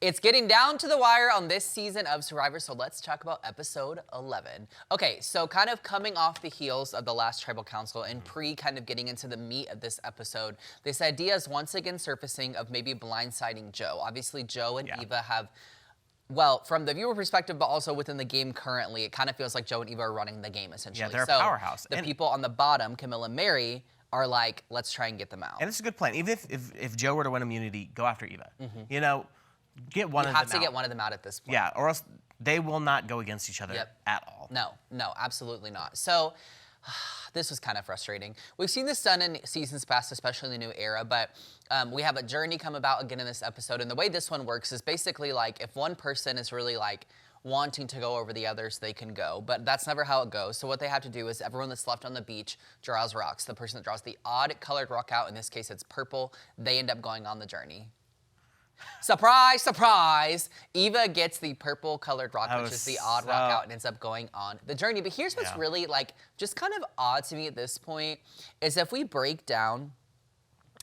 It's getting down to the wire on this season of Survivor, so let's talk about episode 11. Okay, so kind of coming off the heels of the last Tribal Council and kind of getting into the meat of this episode, this idea is once again surfacing of maybe blindsiding Joe. Obviously, Joe and Eva have, well, from the viewer perspective, but also within the game currently, it kind of feels like Joe and Eva are running the game, essentially. Yeah, they're a powerhouse. The people on the bottom, Camilla and Mary, are like, let's try and get them out. And it's a good plan. Even if Joe were to win immunity, go after Eva. You know, get one of them out. You have to get one of them out at this point. Yeah, or else they will not go against each other at all. No, absolutely not. So this was kind of frustrating. We've seen this done in seasons past, especially in the new era, but we have a journey come about again in this episode. And the way this one works is basically like if one person is really like wanting to go over the others, they can go. But that's never how it goes. So what they have to do is everyone that's left on the beach draws rocks. The person that draws the odd colored rock out, in this case it's purple, they end up going on the journey. Surprise, surprise! Eva gets the purple colored rock, which is the odd rock out, and ends up going on the journey. But here's what's really like just kind of odd to me at this point is if we break down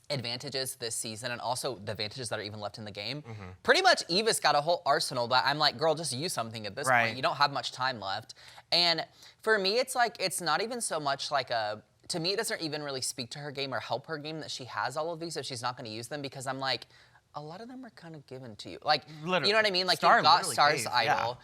advantages this season and also the advantages that are even left in the game, pretty much Eva's got a whole arsenal that I'm like, girl, just use something at this point. You don't have much time left. And for me, it's like, it's not even so much like to me, it doesn't even really speak to her game or help her game that she has all of these if she's not going to use them, because I'm like, a lot of them are kind of given to you. Like, literally. You know what I mean? Like, you've got Star's Idol.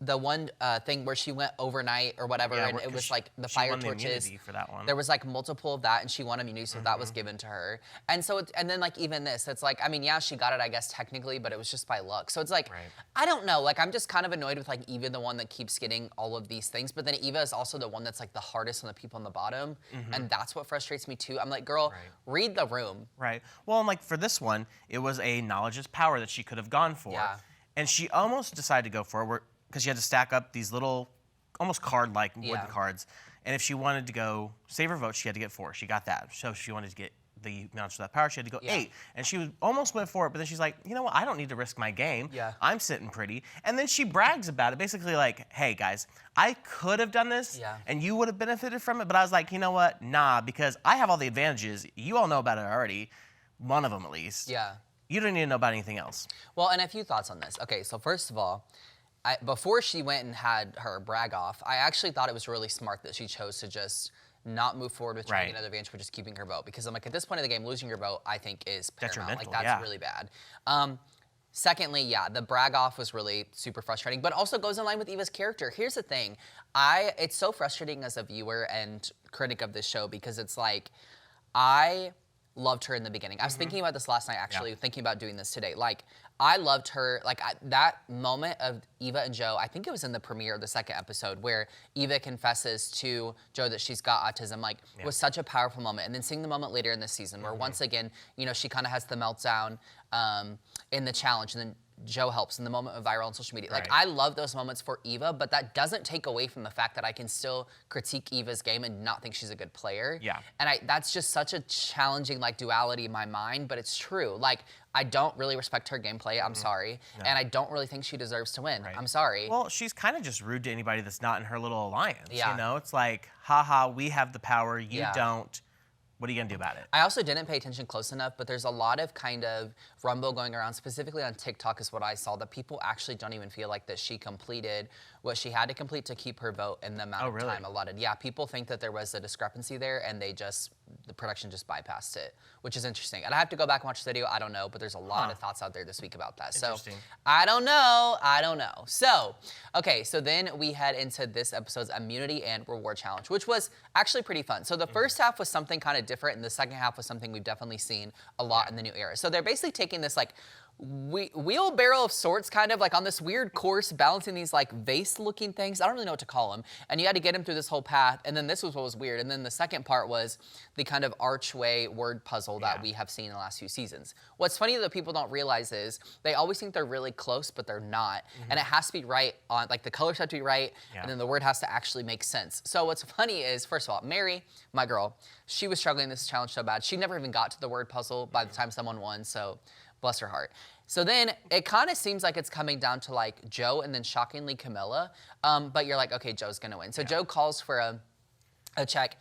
The one thing where she went overnight or whatever, and it was like the fire torches. For that one. There was like multiple of that, and she won immunity, so that was given to her. And so, and then like even this, it's like, I mean, yeah, she got it, I guess technically, but it was just by luck. So it's like, I don't know. Like, I'm just kind of annoyed with like Eva, the one that keeps getting all of these things, but then Eva is also the one that's like the hardest on the people on the bottom, and that's what frustrates me too. I'm like, girl, read the room. Right. Well, and like for this one, it was a knowledge is power that she could have gone for, and she almost decided to go for it. Because she had to stack up these little, almost card-like wooden cards. And if she wanted to go save her vote, she had to get 4. She got that. So if she wanted to get the knowledge of that power, she had to go 8. And she almost went for it, but then she's like, you know what? I don't need to risk my game. I'm sitting pretty. And then she brags about it, basically like, hey, guys, I could have done this, and you would have benefited from it. But I was like, you know what? Nah, because I have all the advantages. You all know about it already. One of them, at least. You don't need to know about anything else. Well, and a few thoughts on this. Okay, so first of all, before she went and had her brag off, I actually thought it was really smart that she chose to just not move forward with trying another advantage, but just keeping her vote. Because I'm like, at this point in the game, losing your vote, I think, is paramount. Like, that's really bad. Secondly, the brag off was really super frustrating, but also goes in line with Eva's character. Here's the thing. It's so frustrating as a viewer and critic of this show because it's like, I loved her in the beginning. I was thinking about this last night, actually, thinking about doing this today. Like, I loved her, like that moment of Eva and Joe, I think it was in the premiere of the second episode where Eva confesses to Joe that she's got autism, like was such a powerful moment. And then seeing the moment later in the season where once again, you know, she kind of has the meltdown in the challenge, and then Joe helps in the moment of viral on social media. Like, I love those moments for Eva, but that doesn't take away from the fact that I can still critique Eva's game and not think she's a good player. And that's just such a challenging, like, duality in my mind, but it's true. Like, I don't really respect her gameplay, I'm sorry, and I don't really think she deserves to win, I'm sorry. Well, she's kind of just rude to anybody that's not in her little alliance, you know? It's like, haha, we have the power, you don't. What are you gonna do about it? I also didn't pay attention close enough, but there's a lot of kind of rumble going around, specifically on TikTok is what I saw, that people actually don't even feel like that she completed what she had to complete to keep her vote in the amount of time allotted. Yeah, people think that there was a discrepancy there, and the production just bypassed it, which is interesting. And I have to go back and watch the video, I don't know, but there's a lot of thoughts out there this week about that. So, I don't know. So, okay, so then we head into this episode's immunity and reward challenge, which was actually pretty fun. So the first half was something kind of different, and the second half was something we've definitely seen a lot in the new era. So they're basically taking this like wheelbarrow of sorts, kind of like on this weird course, balancing these like vase looking things. I don't really know what to call them. And you had to get him through this whole path. And then this was what was weird. And then the second part was the kind of archway word puzzle that we have seen in the last few seasons. What's funny that people don't realize is they always think they're really close, but they're not. And it has to be right on, like the colors have to be right, and then the word has to actually make sense. So what's funny is, first of all, Mary, my girl, she was struggling this challenge so bad. She never even got to the word puzzle by the time someone won, so bless her heart. So then it kind of seems like it's coming down to like Joe and then shockingly Camilla, but you're like, okay, Joe's gonna win. So Joe calls for a check.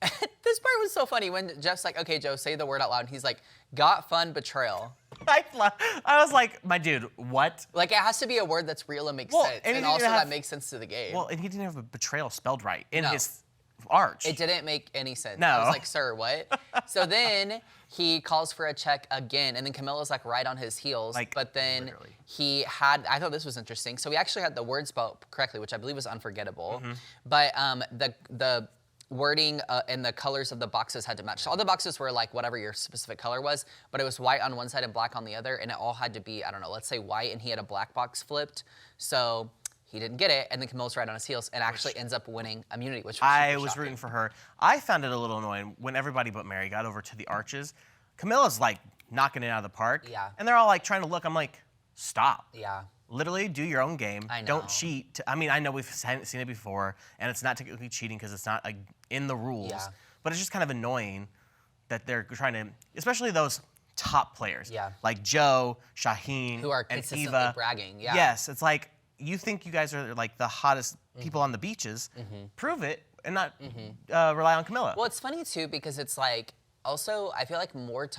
This part was so funny when Jeff's like, okay, Joe, say the word out loud. And he's like, got fun betrayal. I was like, my dude, what? Like, it has to be a word that's real and makes sense. And also that makes sense to the game. Well, and he didn't have a betrayal spelled right in his arch. It didn't make any sense. No. I was like, sir, what? So then he calls for a check again, and then Camilla's like right on his heels. Like, but then literally. I thought this was interesting. So he actually had the word spelled correctly, which I believe was unforgettable. But the wording and the colors of the boxes had to match. So all the boxes were like whatever your specific color was, but it was white on one side and black on the other, and it all had to be, I don't know, let's say white, and he had a black box flipped. So he didn't get it, and then Camilla's right on his heels and actually ends up winning immunity, which was I was shocking. rooting for her. I found it a little annoying when everybody but Mary got over to the arches. Camilla's like knocking it out of the park. Yeah. And they're all like trying to look. I'm like, stop. Yeah. Literally do your own game. I know. Don't cheat. I mean, I know we've seen it before, and it's not technically cheating because it's not like, in the rules. Yeah. But it's just kind of annoying that they're trying to, especially those top players. Yeah. Like Joe, Shaheen, Who are and consistently Eva. bragging. Yeah. Yes, it's like, you think you guys are like the hottest people on the beaches. Prove it and not rely on Camilla. Well, it's funny too because it's like, also, I feel like more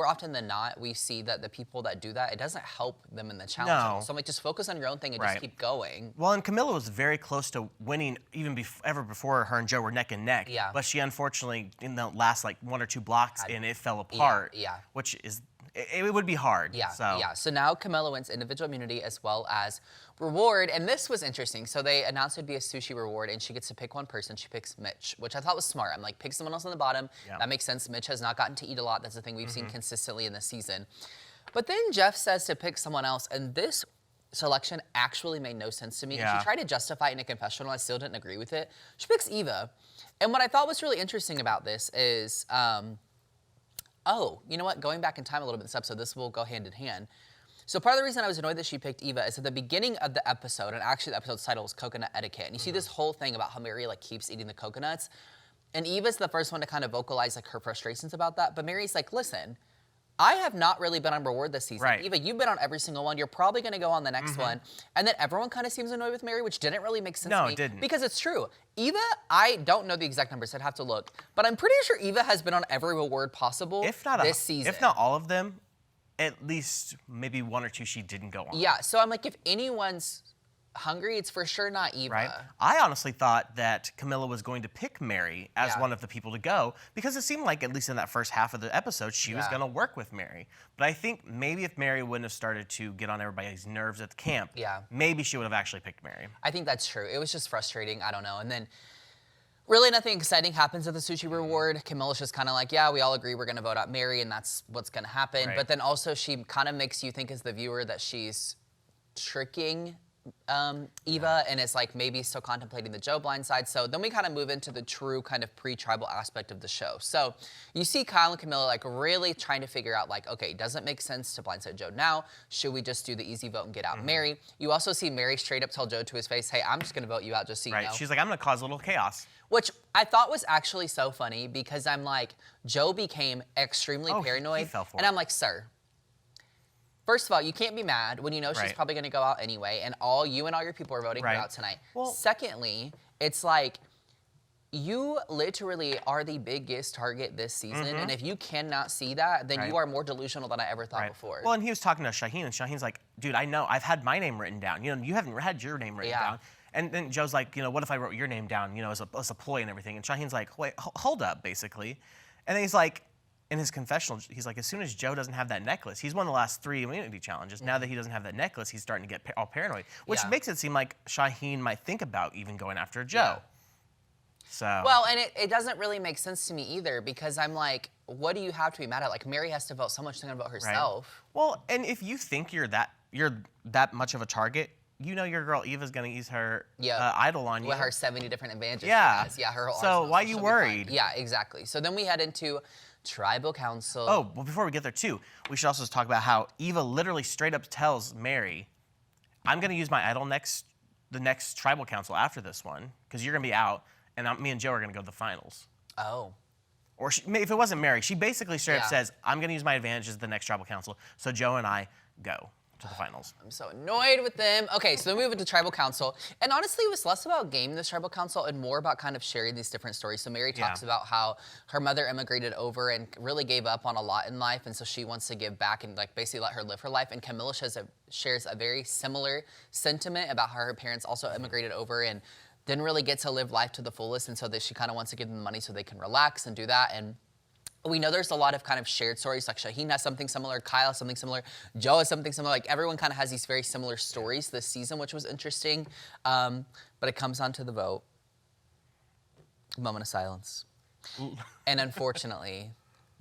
often than not, we see that the people that do that, it doesn't help them in the challenge. No. So I'm like, just focus on your own thing and just keep going. Well, and Camilla was very close to winning even ever before her and Joe were neck and neck. Yeah. But she unfortunately, in the last like 1 or 2 blocks, and it fell apart. Yeah. Which is, it would be hard. Yeah, So. yeah. So now Camilla wins individual immunity as well as reward, and this was interesting. So they announced it'd be a sushi reward, and she gets to pick one person. She picks Mitch, which I thought was smart. I'm like, pick someone else on the bottom. Yeah. That makes sense. Mitch has not gotten to eat a lot. That's the thing we've seen consistently in this season. But then Jeff says to pick someone else, and this selection actually made no sense to me. Yeah. And she tried to justify it in a confessional. I still didn't agree with it. She picks Eva, and what I thought was really interesting about this is, oh, you know what? Going back in time a little bit in this episode, this will go hand in hand. So part of the reason I was annoyed that she picked Eva is at the beginning of the episode, and actually the episode's title was Coconut Etiquette, and you see this whole thing about how Mary like keeps eating the coconuts, and Eva's the first one to kind of vocalize like her frustrations about that, but Mary's like, listen, I have not really been on reward this season. Right. Eva, you've been on every single one. You're probably going to go on the next one. And then everyone kind of seems annoyed with Mary, which didn't really make sense to me. No, it didn't. Because it's true. Eva, I don't know the exact numbers. I'd have to look. But I'm pretty sure Eva has been on every reward possible this season. If not all of them, at least maybe 1 or 2 she didn't go on. Yeah, so I'm like, if anyone's hungry, it's for sure not Eva. Right. I honestly thought that Camilla was going to pick Mary as one of the people to go because it seemed like, at least in that first half of the episode, she was going to work with Mary. But I think maybe if Mary wouldn't have started to get on everybody's nerves at the camp, maybe she would have actually picked Mary. I think that's true. It was just frustrating. I don't know. And then really nothing exciting happens at the sushi reward. Camilla's just kind of like, yeah, we all agree we're going to vote out Mary, and that's what's going to happen. Right. But then also she kind of makes you think as the viewer that she's tricking Eva, and it's like maybe still contemplating the Joe blindside. So then we kind of move into the true kind of pre-tribal aspect of the show. So you see Kyle and Camilla like really trying to figure out like, okay, does it make sense to blindside Joe now? Should we just do the easy vote and get out Mary? You also see Mary straight up tell Joe to his face, hey, I'm just gonna vote you out just so you know. She's like, I'm gonna cause a little chaos. Which I thought was actually so funny because I'm like, Joe became extremely paranoid. He fell for and it. I'm like, sir, first of all, you can't be mad when you know she's probably going to go out anyway, and you and all your people are voting her out tonight. Well, secondly, it's like, you literally are the biggest target this season, and if you cannot see that, then you are more delusional than I ever thought before. Well, and he was talking to Shaheen, and Shaheen's like, dude, I know, I've had my name written down. You know, you haven't had your name written down. And then Joe's like, you know, what if I wrote your name down, you know, as a ploy and everything? And Shaheen's like, wait, hold up, basically. And then he's like, in his confessional, he's like, as soon as Joe doesn't have that necklace, he's won the last 3 immunity challenges. Now that he doesn't have that necklace, he's starting to get all paranoid, which makes it seem like Shaheen might think about even going after Joe. So. Well, and it doesn't really make sense to me either, because I'm like, what do you have to be mad at? Like, Mary has to vote so much to vote herself. Well, and if you think you're that much of a target, you know your girl Eva's gonna use her idol on you. With her 70 different advantages. Yeah. Yeah, her whole So arsenal, why are you worried? Yeah, exactly. So then we head into Tribal Council. Oh, well, before we get there too, we should also talk about how Eva literally straight up tells Mary, I'm gonna use my idol the next Tribal Council after this one, because you're gonna be out, and me and Joe are gonna go to the finals. Oh. Or if it wasn't Mary, she basically straight up says, I'm gonna use my advantages at the next Tribal Council, so Joe and I go. to the finals. I'm so annoyed with them. Okay, so then we move into Tribal Council. And honestly, it was less about gaming this Tribal Council and more about kind of sharing these different stories. So Mary talks about how her mother immigrated over and really gave up on a lot in life. And so she wants to give back and like basically let her live her life. And Camilla shares a very similar sentiment about how her parents also immigrated over and didn't really get to live life to the fullest. And so that she kind of wants to give them money so they can relax and do that. And we know there's a lot of kind of shared stories, like Shaheen has something similar, Kyle has something similar, Joe has something similar. Like everyone kind of has these very similar stories this season, which was interesting. But it comes on to the vote. Moment of silence. And unfortunately,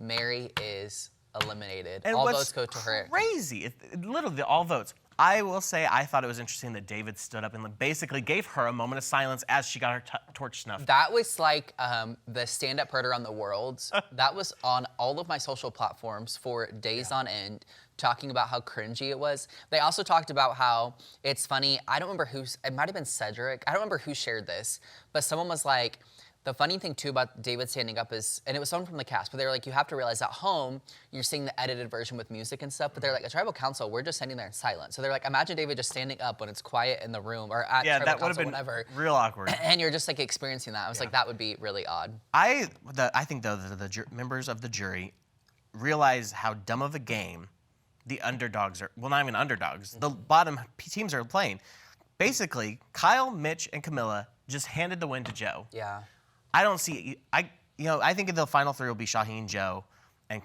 Mary is eliminated. And all votes go to her. Crazy, literally all votes. I will say I thought it was interesting that David stood up and basically gave her a moment of silence as she got her torch snuffed. That was like the stand-up herder on the world. That was on all of my social platforms for days on end, talking about how cringy it was. They also talked about how it's funny. I don't remember it might have been Cedric. I don't remember who shared this, but someone was like, the funny thing too about David standing up is, and it was someone from the cast, but they were like, you have to realize at home, you're seeing the edited version with music and stuff, but they're like, a Tribal Council, we're just standing there in silence. So they're like, imagine David just standing up when it's quiet in the room or at Tribal that would Council, have been whatever. Real awkward. And you're just like experiencing that. I was like, that would be really odd. I think though that the members of the jury realize how dumb of a game the underdogs are, well, not even underdogs, the bottom teams are playing. Basically, Kyle, Mitch, and Camilla just handed the win to Joe. Yeah. I don't see. I think the final three will be Shaheen, Joe, and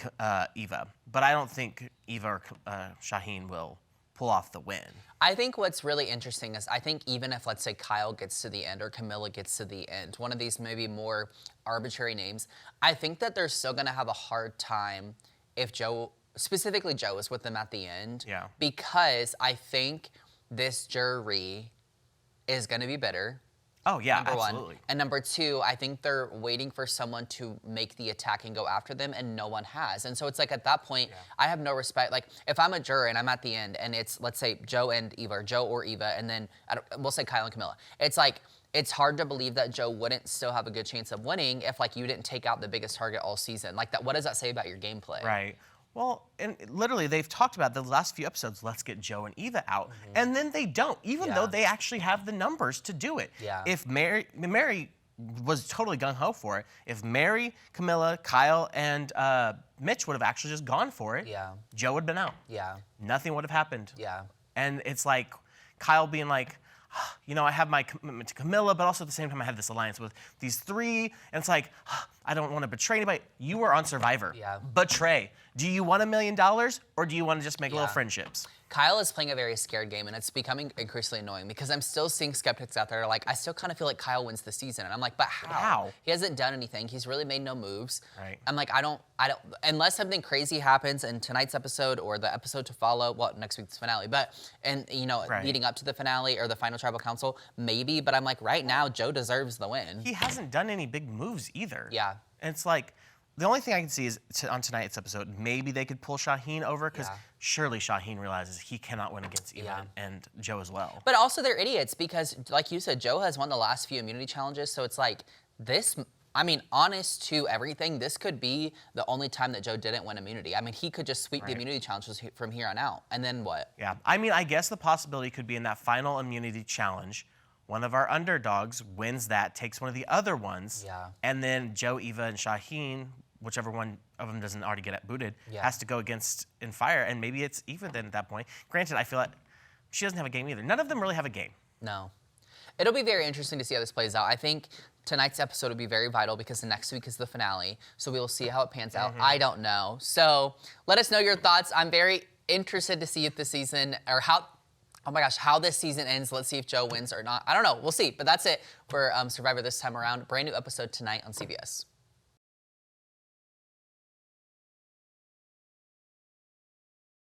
Eva. But I don't think Eva or Shaheen will pull off the win. I think what's really interesting is I think even if, let's say, Kyle gets to the end or Camilla gets to the end, one of these maybe more arbitrary names, I think that they're still going to have a hard time if Joe, specifically Joe, is with them at the end. Yeah. Because I think this jury is going to be bitter. Oh, yeah, number absolutely. one. And number two, I think they're waiting for someone to make the attack and go after them, and no one has. And so it's like at that point, I have no respect. Like if I'm a juror and I'm at the end and it's, let's say, Joe and Eva, or Joe or Eva, and then we'll say Kyle and Camilla. It's like, it's hard to believe that Joe wouldn't still have a good chance of winning if like you didn't take out the biggest target all season. Like that, what does that say about your gameplay? Right. Well, and literally, they've talked about the last few episodes, let's get Joe and Eva out. And then they don't, even though they actually have the numbers to do it. Yeah. If Mary was totally gung-ho for it. If Mary, Camilla, Kyle, and Mitch would have actually just gone for it, Joe would have been out. Yeah. Nothing would have happened. Yeah. And it's like Kyle being like, you know, I have my commitment to Camilla, but also at the same time I have this alliance with these three. And it's like, I don't want to betray anybody. You were on Survivor. Yeah. Betray. Do you want $1 million or do you want to just make little friendships? Kyle is playing a very scared game, and it's becoming increasingly annoying because I'm still seeing skeptics out there like, I still kind of feel like Kyle wins the season. And I'm like, but how? He hasn't done anything. He's really made no moves. Right. I'm like, I don't, unless something crazy happens in tonight's episode or the episode to follow, well, next week's finale, but, and you know, leading up to the finale or the final Tribal Council, maybe, but I'm like, right now, Joe deserves the win. He hasn't done any big moves either. Yeah. And it's like, the only thing I can see is on tonight's episode, maybe they could pull Shaheen over because surely Shaheen realizes he cannot win against Eva and Joe as well. But also they're idiots because, like you said, Joe has won the last few immunity challenges. So it's like this, I mean, honest to everything, this could be the only time that Joe didn't win immunity. I mean, he could just sweep the immunity challenges from here on out. And then what? Yeah. I mean, I guess the possibility could be in that final immunity challenge, one of our underdogs wins that, takes one of the other ones, and then Joe, Eva, and Shaheen, whichever one of them doesn't already get booted, has to go against in fire, and maybe it's Eva then at that point. Granted, I feel like she doesn't have a game either. None of them really have a game. No. It'll be very interesting to see how this plays out. I think tonight's episode will be very vital because the next week is the finale, so we will see how it pans out. I don't know. So let us know your thoughts. I'm very interested to see if this season, or how, oh my gosh, how this season ends. Let's see if Joe wins or not. I don't know. We'll see. But that's it for Survivor this time around. Brand new episode tonight on CBS.